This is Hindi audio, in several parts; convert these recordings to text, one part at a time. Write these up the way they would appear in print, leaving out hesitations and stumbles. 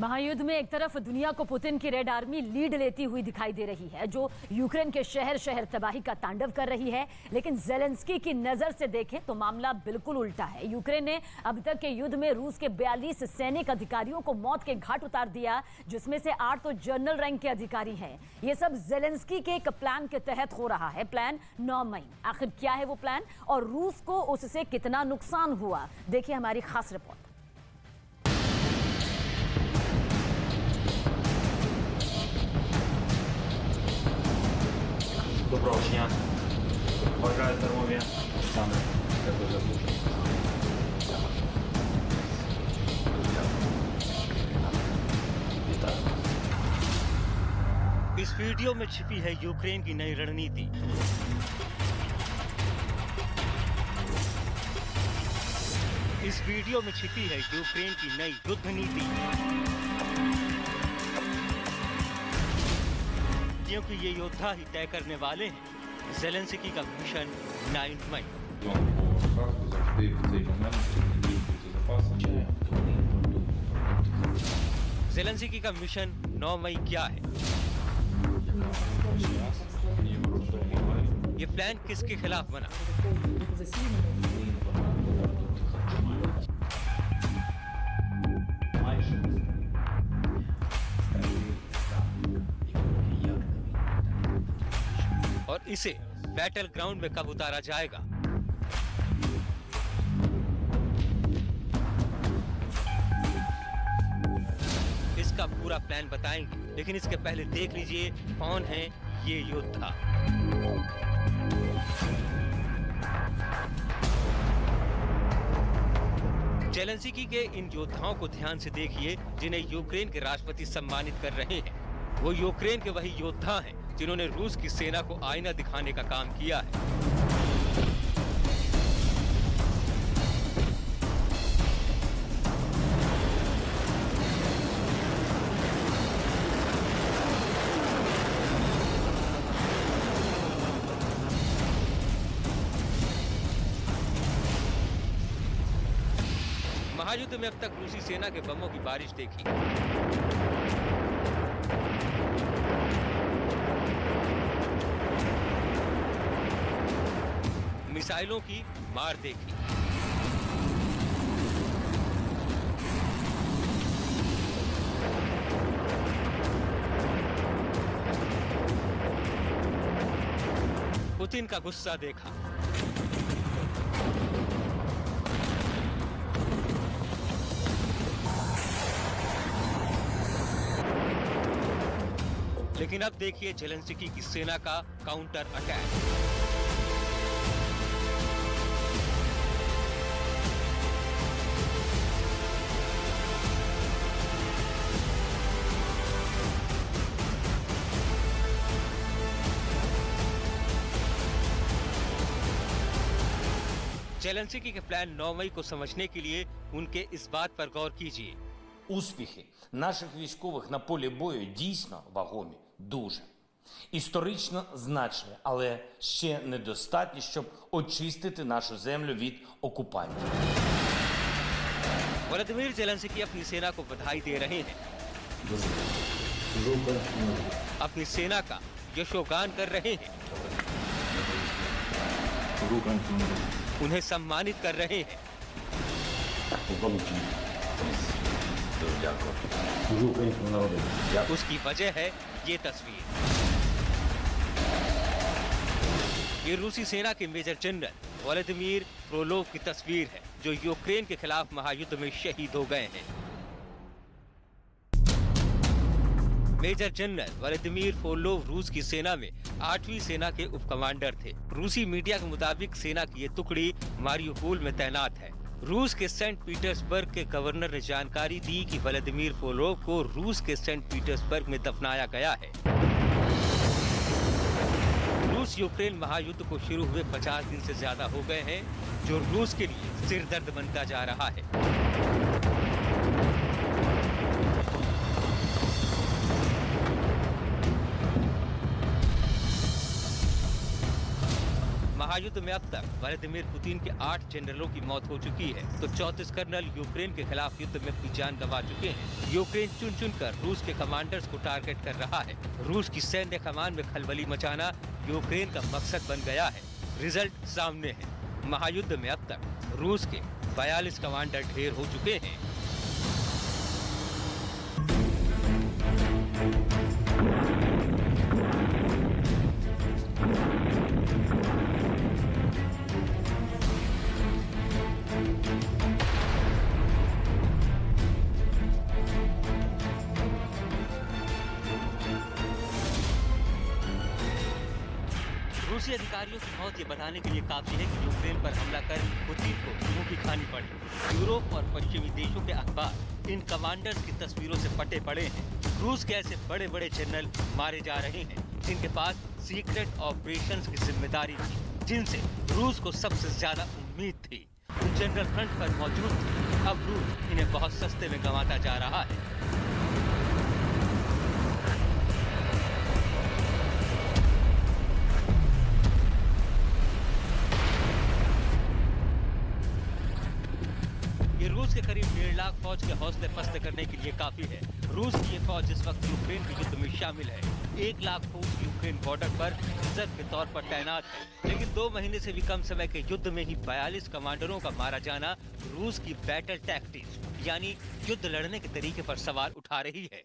महायुद्ध में एक तरफ दुनिया को पुतिन की रेड आर्मी लीड लेती हुई दिखाई दे रही है, जो यूक्रेन के शहर शहर तबाही का तांडव कर रही है। लेकिन जेलेंस्की की नजर से देखें तो मामला बिल्कुल उल्टा है। यूक्रेन ने अब तक के युद्ध में रूस के 42 सैनिक अधिकारियों को मौत के घाट उतार दिया, जिसमें से 8 तो जनरल रैंक के अधिकारी हैं। ये सब जेलेंस्की के एक प्लान के तहत हो रहा है, प्लान 9 मई। आखिर क्या है वो प्लान और रूस को उससे कितना नुकसान हुआ, देखिए हमारी खास रिपोर्ट। Доброго дня. Бажаю здоров'я. Саме це дуже дуже. इस वीडियो में छिपी है यूक्रेन की नई रणनीति। इस वीडियो में छिपी है यूक्रेन की नई युद्ध नीति, क्योंकि ये योद्धा ही तय करने वाले हैं जेलेंस्की का मिशन 9 मई। जेलेंस्की का मिशन 9 मई क्या है? ये प्लान किसके खिलाफ बना? और इसे बैटल ग्राउंड में कब उतारा जाएगा? इसका पूरा प्लान बताएंगे, लेकिन इसके पहले देख लीजिए कौन है ये योद्धा। जेलेंस्की के इन योद्धाओं को ध्यान से देखिए, जिन्हें यूक्रेन के राष्ट्रपति सम्मानित कर रहे हैं। वो यूक्रेन के वही योद्धा हैं जिन्होंने रूस की सेना को आईना दिखाने का काम किया है। महायुद्ध में अब तक रूसी सेना के बमों की बारिश देखी, मिसाइलों की मार देखी, पुतिन का गुस्सा देखा, लेकिन अब देखिए जेलेंस्की की सेना का काउंटर अटैक। जेलेंस्की के प्लान 9 मई को समझने के लिए उनके इस बात पर गौर कीजिए। Успіхи наших військових на полі бою дійсно вагомі, дуже. Історично значні, але ще недостатні, щоб очистити нашу землю від окупантів. व्लादिमीर जेलेंस्की अपनी सेना को बधाई दे रहे हैं, अपनी सेना का यशोगान कर रहे हैं, उन्हें सम्मानित कर रहे हैं। उसकी वजह है ये तस्वीर। ये रूसी सेना के मेजर जनरल व्लादिमीर फ्रोलोव की तस्वीर है, जो यूक्रेन के खिलाफ महायुद्ध में शहीद हो गए हैं। मेजर जनरल व्लादिमीर फ्रोलोव रूस की सेना में 8वीं सेना के उप कमांडर थे। रूसी मीडिया के मुताबिक सेना की ये टुकड़ी मारियोपोल में तैनात है। रूस के सेंट पीटर्सबर्ग के गवर्नर ने जानकारी दी कि व्लादिमीर फ्रोलोव को रूस के सेंट पीटर्सबर्ग में दफनाया गया है। रूस यूक्रेन महायुद्ध को शुरू हुए 50 दिन से ज्यादा हो गए हैं, जो रूस के लिए सिरदर्द बनता जा रहा है। महायुद्ध में अब तक व्लादिमीर पुतिन के 8 जनरलों की मौत हो चुकी है, तो 34 कर्नल यूक्रेन के खिलाफ युद्ध में अपनी जान गंवा चुके हैं। यूक्रेन चुन चुन कर रूस के कमांडर्स को टारगेट कर रहा है। रूस की सैन्य कमान में खलबली मचाना यूक्रेन का मकसद बन गया है। रिजल्ट सामने है। महायुद्ध में अब तक रूस के 42 कमांडर ढेर हो चुके हैं। रूसी अधिकारियों की मौत ये बताने के लिए काफी है कि यूक्रेन पर हमला कर पुतिन को मुंह की खानी पड़ी। यूरोप और पश्चिमी देशों के अखबार इन कमांडर्स की तस्वीरों से पटे पड़े हैं। रूस के ऐसे बड़े बड़े जनरल मारे जा रहे हैं जिनके पास सीक्रेट ऑपरेशंस की जिम्मेदारी थी, जिनसे रूस को सबसे ज्यादा उम्मीद थी। जनरल फ्रंट पर मौजूद थे। अब रूस इन्हें बहुत सस्ते में गंवाता जा रहा है। ये रूस के करीब 1.5 लाख फौज के हौसले पस्त करने के लिए काफी है। रूस की ये फौज इस वक्त यूक्रेन के युद्ध में शामिल है। 1 लाख फौज यूक्रेन बॉर्डर पर रिजर्व के तौर पर तैनात है, लेकिन 2 महीने से भी कम समय के युद्ध में ही 42 कमांडरों का मारा जाना रूस की बैटल टैक्टिक्स यानी युद्ध लड़ने के तरीके पर सवाल उठा रही है।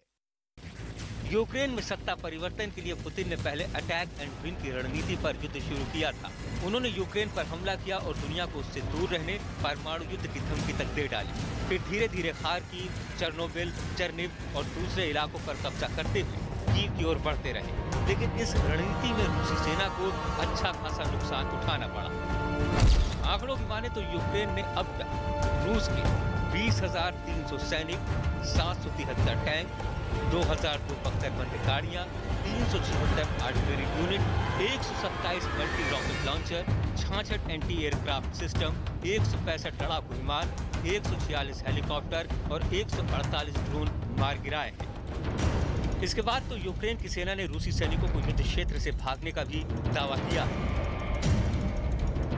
यूक्रेन में सत्ता परिवर्तन के लिए पुतिन ने पहले अटैक एंड विन की रणनीति पर युद्ध शुरू किया था। उन्होंने यूक्रेन पर हमला किया और दुनिया को उससे दूर रहने, परमाणु युद्ध की धमकी तक दे डाली। फिर धीरे धीरे खार्किव, चेर्नोबिल, चेर्निव और दूसरे इलाकों पर कब्जा करते हुए कीव की ओर बढ़ते रहे। लेकिन इस रणनीति में रूसी सेना को अच्छा खासा नुकसान उठाना पड़ा। आंकड़ों की माने तो यूक्रेन ने अब तक रूस के 20,300 सैनिक, 773 टैंक, 2,272 बंद गाड़ियां, 376 artillery unit, 127 multi rocket launcher, 66 anti aircraft system, 165 लड़ाकू विमान, 146 हेलीकॉप्टर और 148 ड्रोन मार गिराए हैं। इसके बाद तो यूक्रेन की सेना ने रूसी सैनिकों को युद्ध क्षेत्र से भागने का भी दावा किया है।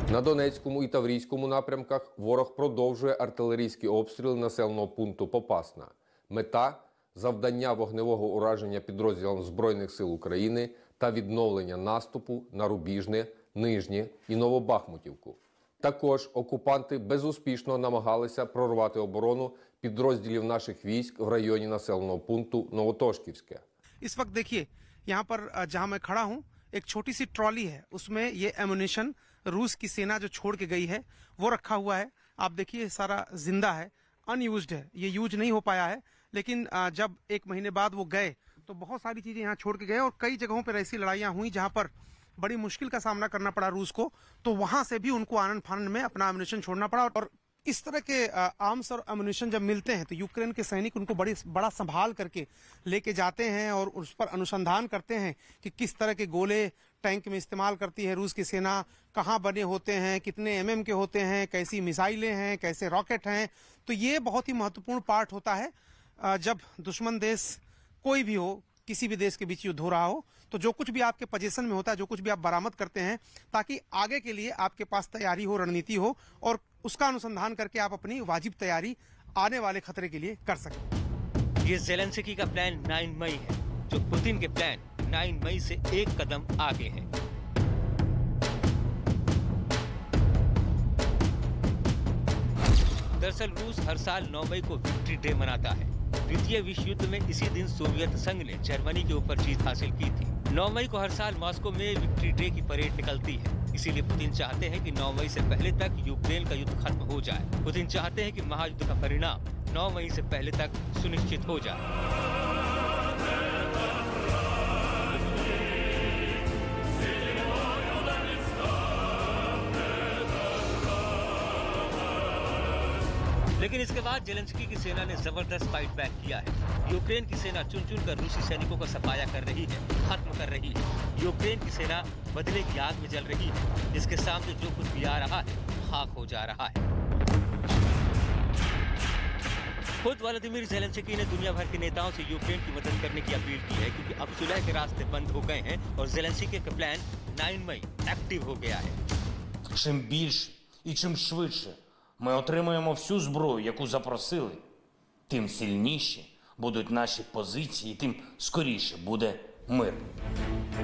На Донецькому і Таврійському напрямках ворог продовжує артилерійські обстріли населеного пункту Попасна. Мета – завдання вогневого ураження підрозділам Збройних сил України та відновлення наступу на Рубіжне, Нижнє і Новобахмутівку. Також окупанти безуспішно намагалися прорвати оборону підрозділів наших військ в районі населеного пункту Новотошківське. इस वक्त देखिए यहाँ पर जहाँ मैं खड़ा हूँ एक छोटी सी ट्रॉली है, उसमें ये एमुनेशन रूस की सेना जो छोड़ के गई है वो रखा हुआ है। आप देखिए सारा जिंदा है, अनयूज्ड है, ये यूज नहीं हो पाया है। लेकिन जब 1 महीने बाद वो गए तो बहुत सारी चीजें यहाँ छोड़ के गए और कई जगहों पर ऐसी लड़ाइयाँ हुई जहाँ पर बड़ी मुश्किल का सामना करना पड़ा रूस को, तो वहां से भी उनको आनंद फानंद में अपना एमुनेशन छोड़ना पड़ा। और इस तरह के आर्म्स और एमुनेशन जब मिलते हैं तो यूक्रेन के सैनिक उनको बड़ा संभाल करके लेके जाते हैं और उस पर अनुसंधान करते हैं कि किस तरह के गोले टैंक में इस्तेमाल करती है रूस की सेना, कहाँ बने होते हैं, कितने एमएम के होते हैं, कैसी मिसाइलें हैं, कैसे रॉकेट हैं। तो ये बहुत ही महत्वपूर्ण पार्ट होता है जब दुश्मन देश कोई भी हो, किसी भी देश के बीच युद्ध हो रहा हो, तो जो कुछ भी आपके पोजीशन में होता है, जो कुछ भी आप बरामद करते हैं, ताकि आगे के लिए आपके पास तैयारी हो, रणनीति हो और उसका अनुसंधान करके आप अपनी वाजिब तैयारी आने वाले खतरे के लिए कर सकें। ये ज़ेलेंस्की का प्लान 9 मई है, जो पुतिन के प्लान 9 मई से एक कदम आगे है। दरअसल रूस हर साल 9 मई को विक्ट्री डे मनाता है। द्वितीय विश्व युद्ध में इसी दिन सोवियत संघ ने जर्मनी के ऊपर जीत हासिल की थी। 9 मई को हर साल मॉस्को में विक्ट्री डे की परेड निकलती है। इसीलिए पुतिन चाहते हैं कि 9 मई से पहले तक यूक्रेन का युद्ध खत्म हो जाए। पुतिन चाहते हैं कि महायुद्ध का परिणाम 9 मई से पहले तक सुनिश्चित हो जाए। लेकिन इसके बाद ज़ेलेंस्की की सेना ने जबरदस्त फाइट बैक किया है। यूक्रेन की सेना चुन चुन कर रूसी सैनिकों का सफाया कर रही है, खत्म कर रही है। यूक्रेन की सेना बदले की आग में जल रही है। इसके सामने जो कुछ भी आ रहा है खाक हो जा रहा है। खुद व्लादिमीर ज़ेलेंस्की ने दुनिया भर के नेताओं से यूक्रेन की मदद करने की अपील की है, क्योंकि अब सुलह के रास्ते बंद हो गए हैं और ज़ेलेंस्की का प्लान 9 मई एक्टिव हो गया है। Чим більше і чим швидше ми отримаємо всю зброю, яку запросили, тим сильніші будуть наші позиції, тим скоріше буде мир.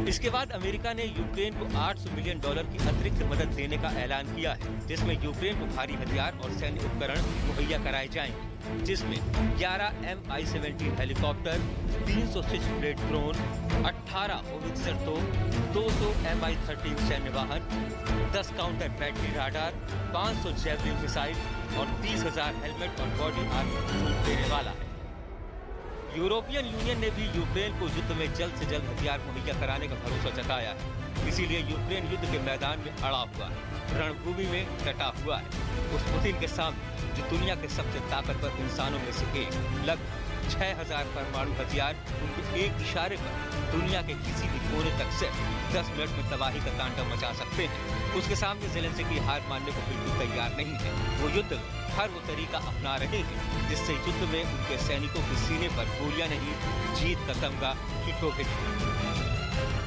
इसके बाद अमेरिका ने यूक्रेन को $800 मिलियन की अतिरिक्त मदद देने का ऐलान किया है, जिसमें यूक्रेन को भारी हथियार और सैन्य उपकरण मुहैया कराए जाएंगे, जिसमें 11 Mi-17 helicopter, 300 switch-blade drone, 18 howitzer तोप, 200 Mi-13 सैन्य वाहन, 10 counter battery radar, 500 javelin missile और 30,000 हेलमेट और बॉडी आर्मर छूट देने वाला है। यूरोपियन यूनियन ने भी यूक्रेन को युद्ध में जल्द से जल्द हथियार मुहैया कराने का भरोसा जताया है। इसीलिए यूक्रेन युद्ध के मैदान में अड़ा हुआ है, रणभूमि में डटा हुआ है। उस पुतिन के सामने, जो दुनिया के सबसे ताकतवर इंसानों में से एक, लगभग 6,000 परमाणु हथियार उनके एक इशारे पर दुनिया के किसी भी कोने तक से 10 मिनट में तबाही का तांडव मचा सकते हैं। उसके सामने ज़ेलेंस्की हार मानने को बिल्कुल तैयार नहीं है। वो युद्ध हर वो तरीका अपना रहे हैं जिससे युद्ध में उनके सैनिकों के सीने पर गोलियां नहीं, जीत का तमगा ठिठोके।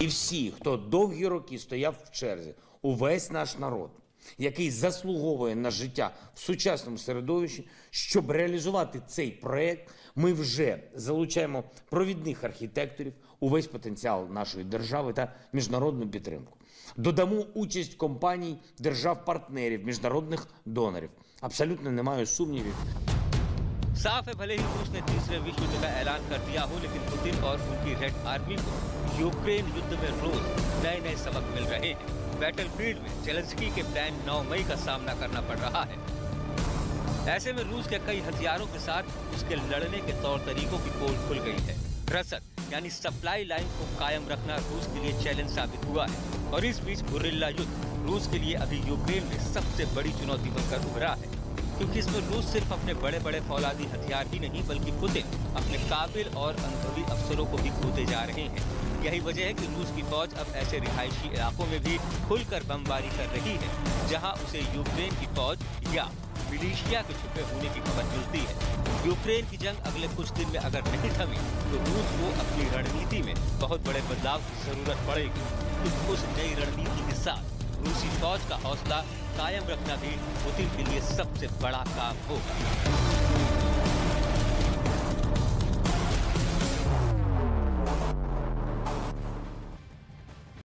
І всі, хто довгі роки стояв в черзі, увесь наш народ, який заслуговує на життя в сучасному середовищі, щоб реалізувати цей проект, ми вже залучаємо провідних архітекторів, увесь потенціал нашої держави та міжнародну підтримку. Додамо участь компаній, держав-партнерів, міжнародних донорів. Абсолютно немає сумнівів. साफ है, भले ही रूस ने तीसरे विश्व युद्ध का ऐलान कर दिया हो, लेकिन पुतिन और उनकी रेड आर्मी को यूक्रेन युद्ध में रोज नए नए सबक मिल रहे हैं। बैटलफील्ड में ज़ेलेंस्की के प्लान 9 मई का सामना करना पड़ रहा है। ऐसे में रूस के कई हथियारों के साथ उसके लड़ने के तौर तरीकों की पोल खुल गई है। रसद यानी सप्लाई लाइन को कायम रखना रूस के लिए चैलेंज साबित हुआ है। और इस बीच गुरिल्ला युद्ध रूस के लिए अभी यूक्रेन में सबसे बड़ी चुनौती बनकर उभरा है, क्योंकि इसमें रूस सिर्फ अपने बड़े बड़े फौलादी हथियार ही नहीं, बल्कि पुतिन अपने काबिल और अनुभवी अफसरों को भी खोते जा रहे हैं। यही वजह है कि रूस की फौज अब ऐसे रिहायशी इलाकों में भी खुलकर बमबारी कर रही है, जहां उसे यूक्रेन की फौज या मिलिशिया के छुपे होने की खबर मिलती है। यूक्रेन की जंग अगले कुछ दिन में अगर नहीं थमी तो रूस को अपनी रणनीति में बहुत बड़े बदलाव की जरूरत पड़ेगी। उस नई रणनीति के साथ रूसी फौज का हौसला कायम रखना भी पुतिन के लिए सबसे बड़ा काम होगा।